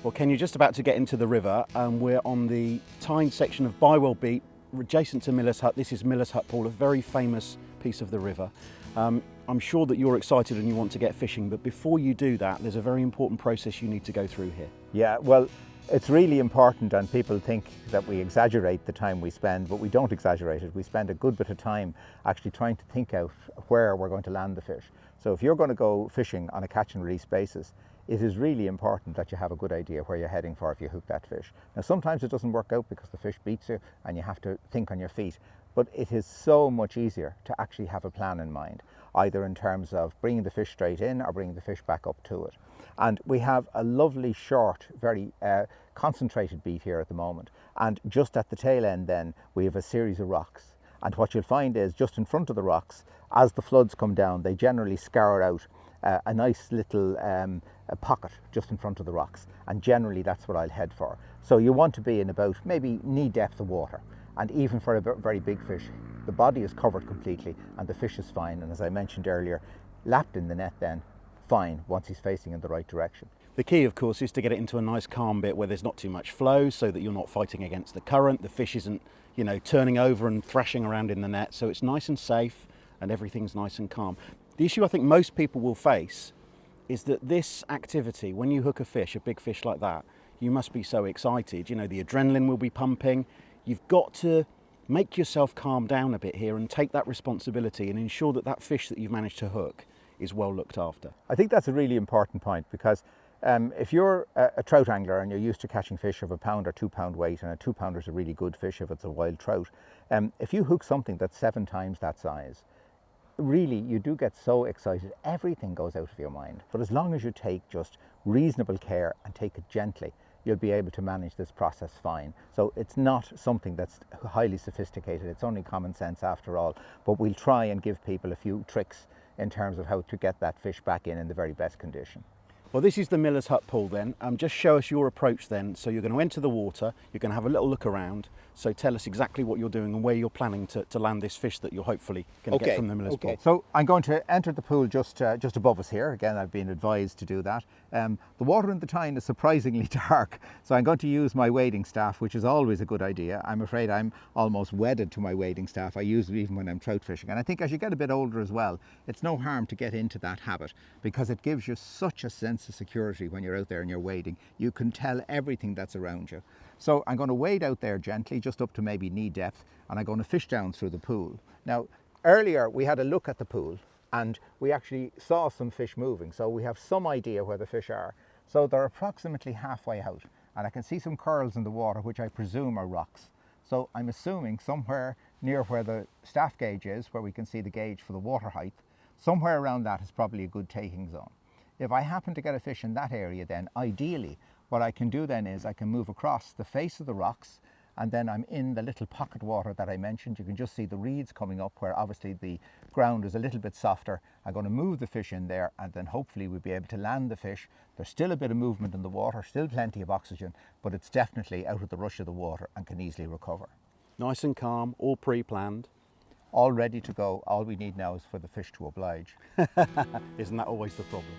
Well, Ken, you're just about to get into the river, and we're on the Tyne section of Bywell Beat, adjacent to Miller's Hut. This is Miller's Hut Pool, a very famous piece of the river. I'm sure that you're excited and you want to get fishing, but before you do that, there's a very important process you need to go through here. Yeah, well, it's really important, and people think that we exaggerate the time we spend, but we don't exaggerate it. We spend a good bit of time actually trying to think out where we're going to land the fish. So if you're going to go fishing on a catch and release basis, it is really important that you have a good idea where you're heading for if you hook that fish. Now, sometimes it doesn't work out because the fish beats you and you have to think on your feet, but it is so much easier to actually have a plan in mind, either in terms of bringing the fish straight in or bringing the fish back up to it. And we have a lovely, short, very concentrated beat here at the moment. And just at the tail end then, we have a series of rocks. And what you'll find is just in front of the rocks, as the floods come down, they generally scour out a nice little a pocket just in front of the rocks. And generally that's what I'll head for. So you want to be in about maybe knee depth of water. And even for a very big fish, the body is covered completely and the fish is fine. And as I mentioned earlier, lapped in the net then, fine, once he's facing in the right direction. The key, of course, is to get it into a nice calm bit where there's not too much flow, so that you're not fighting against the current. The fish isn't, turning over and thrashing around in the net. So it's nice and safe and everything's nice and calm. The issue I think most people will face is that this activity, when you hook a fish, a big fish like that, you must be so excited. The adrenaline will be pumping. You've got to make yourself calm down a bit here and take that responsibility and ensure that that fish that you've managed to hook is well looked after. I think that's a really important point, because if you're a trout angler and you're used to catching fish of £1 or £2 weight, and a 2-pounder is a really good fish if it's a wild trout, if you hook something that's 7 times that size, really you do get so excited, everything goes out of your mind. But as long as you take just reasonable care and take it gently, you'll be able to manage this process fine. So it's not something that's highly sophisticated, it's only common sense after all, but we'll try and give people a few tricks in terms of how to get that fish back in the very best condition. Well, this is the Miller's Hut Pool then. Just show us your approach then. So you're going to enter the water, you're going to have a little look around. So tell us exactly what you're doing and where you're planning to land this fish that you're hopefully going to get from the Miller's Pool. So I'm going to enter the pool just above us here. Again, I've been advised to do that. The water in the Tyne is surprisingly dark, so I'm going to use my wading staff, which is always a good idea. I'm afraid I'm almost wedded to my wading staff. I use it even when I'm trout fishing. And I think as you get a bit older as well, it's no harm to get into that habit, because it gives you such a sense of security when you're out there and you're wading. You can tell everything that's around you. So I'm going to wade out there gently, just up to maybe knee depth, and I'm going to fish down through the pool. Now, earlier we had a look at the pool and we actually saw some fish moving, so we have some idea where the fish are. So they're approximately halfway out, and I can see some curls in the water, which I presume are rocks. So I'm assuming somewhere near where the staff gauge is, where we can see the gauge for the water height, somewhere around that is probably a good taking zone. If I happen to get a fish in that area, then ideally what I can do then is I can move across the face of the rocks, and then I'm in the little pocket water that I mentioned. You can just see the reeds coming up where obviously the ground is a little bit softer. I'm going to move the fish in there, and then hopefully we'll be able to land the fish. There's still a bit of movement in the water, still plenty of oxygen, but it's definitely out of the rush of the water and can easily recover. Nice and calm, all pre-planned. All ready to go. All we need now is for the fish to oblige. Isn't that always the problem?